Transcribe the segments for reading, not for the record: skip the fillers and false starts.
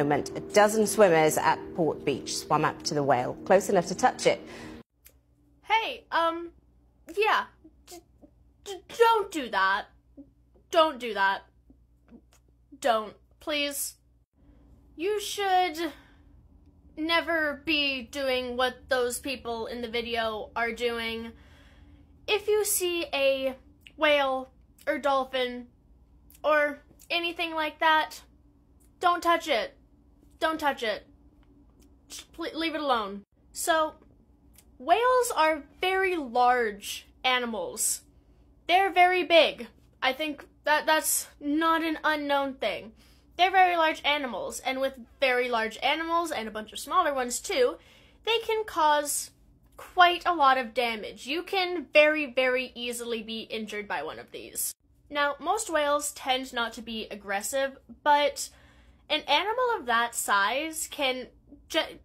moment, a dozen swimmers at Port Beach swam up to the whale, close enough to touch it. Hey, yeah, don't do that. Don't do that. Don't, please. You should never be doing what those people in the video are doing. If you see a whale or dolphin or anything like that, don't touch it. Don't touch it. Just leave it alone. So, whales are very large animals. They're very big. I think that's not an unknown thing. They're very large animals, and with very large animals, and a bunch of smaller ones too, they can cause quite a lot of damage. You can very, very easily be injured by one of these. Now, most whales tend not to be aggressive, but an animal of that size can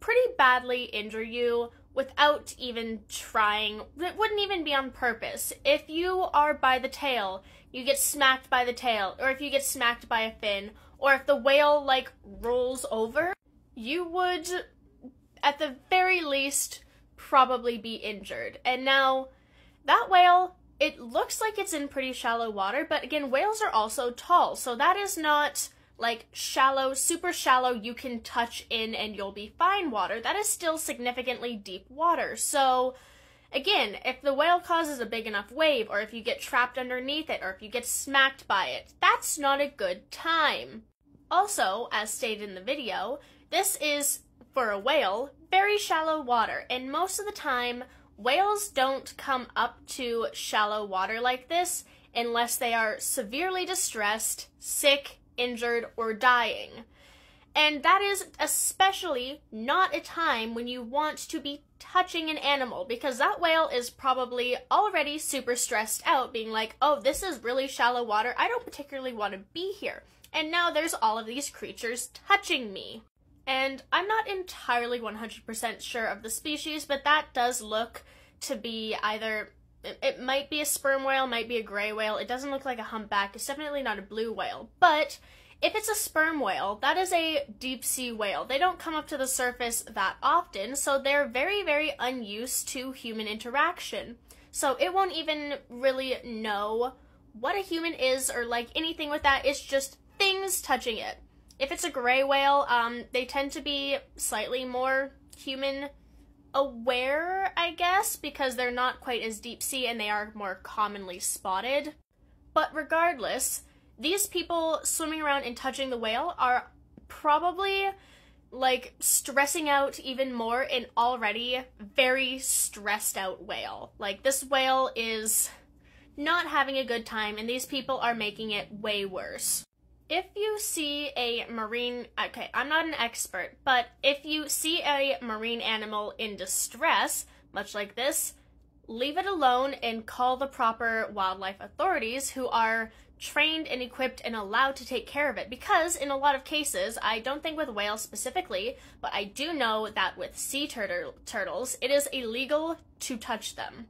pretty badly injure you without even trying. It wouldn't even be on purpose. If you are by the tail, you get smacked by the tail, or if you get smacked by a fin, or if the whale, like, rolls over, you would, at the very least, probably be injured. And now, that whale, it looks like it's in pretty shallow water, but again, whales are also tall, so that is not, like, shallow, super shallow, you can touch in and you'll be fine water. That is still significantly deep water. So, again, if the whale causes a big enough wave, or if you get trapped underneath it, or if you get smacked by it, that's not a good time. Also, as stated in the video, this is, for a whale, very shallow water, and most of the time, whales don't come up to shallow water like this unless they are severely distressed, sick, injured, or dying. And that is especially not a time when you want to be touching an animal, because that whale is probably already super stressed out, being like, oh, this is really shallow water, I don't particularly want to be here. And now there's all of these creatures touching me. And I'm not entirely 100% sure of the species, but that does look to be either, it might be a sperm whale, might be a gray whale, it doesn't look like a humpback, it's definitely not a blue whale. But if it's a sperm whale, that is a deep sea whale. They don't come up to the surface that often, so they're very, very unused to human interaction. So it won't even really know what a human is or like anything with that, it's just things touching it. If it's a gray whale, they tend to be slightly more human aware, I guess, because they're not quite as deep sea and they are more commonly spotted. But regardless, these people swimming around and touching the whale are probably, like, stressing out even more an already very stressed out whale. Like, this whale is not having a good time, and these people are making it way worse. If you see a marine, okay, I'm not an expert, but if you see a marine animal in distress, much like this, leave it alone and call the proper wildlife authorities who are trained and equipped and allowed to take care of it. Because in a lot of cases, I don't think with whales specifically, but I do know that with sea turtles, it is illegal to touch them.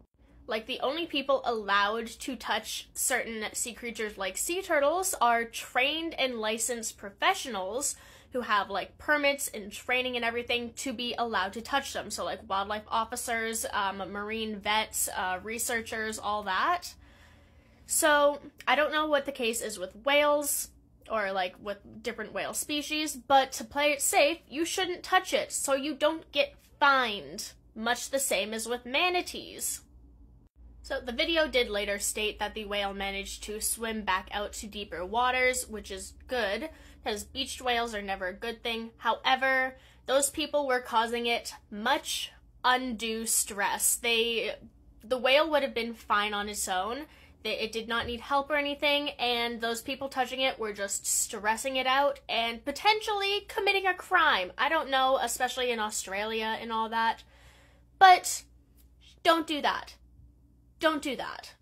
Like, the only people allowed to touch certain sea creatures like sea turtles are trained and licensed professionals who have, like, permits and training and everything to be allowed to touch them. So, like, wildlife officers, marine vets, researchers, all that. So, I don't know what the case is with whales, or, like, with different whale species, but to play it safe, you shouldn't touch it so you don't get fined, much the same as with manatees. So the video did later state that the whale managed to swim back out to deeper waters, which is good, because beached whales are never a good thing. However, those people were causing it much undue stress. The whale would have been fine on its own. It did not need help or anything, and those people touching it were just stressing it out and potentially committing a crime. I don't know, especially in Australia and all that, but don't do that. Don't do that.